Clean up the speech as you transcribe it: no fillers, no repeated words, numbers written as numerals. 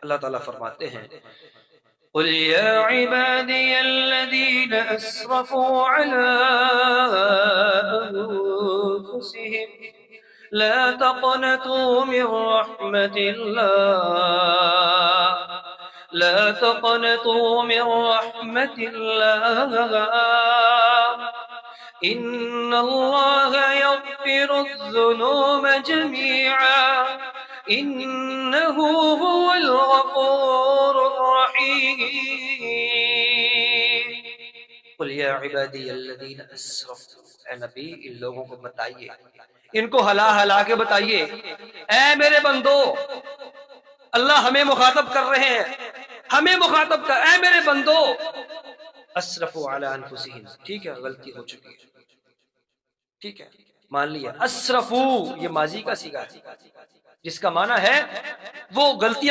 अल्लाह ताला फरमाते हैं, कुल या इबादियल्लज़ीना अस्रफ़ू अला अन्फुसिहिम ला तक़नतू मिन रहमतिल्लाह ला तक़नतू मिन रहमतिल्लाह इन्नल्लाह यग़फ़िरुज़्ज़ुनूब जमीआ इन्नहु हुवल गफ़ूरुर रहीम। कुल या इबादियल्लज़ीना अस्रफ़ू, ए नबी इन लोगों को बताइए, इनको हला हला के बताइए, ए मेरे बंदो, अल्लाह हमें मुखातब कर रहे हैं, हमें मुखातब कर, ए मेरे बंदो, अस्रफ़ू अला अनफुसिहिम, ठीक है गलती हो चुकी है, ठीक है मान लिया। अस्रफ़ू ये माजी का सीगा है जिसका माना है वो गलतियां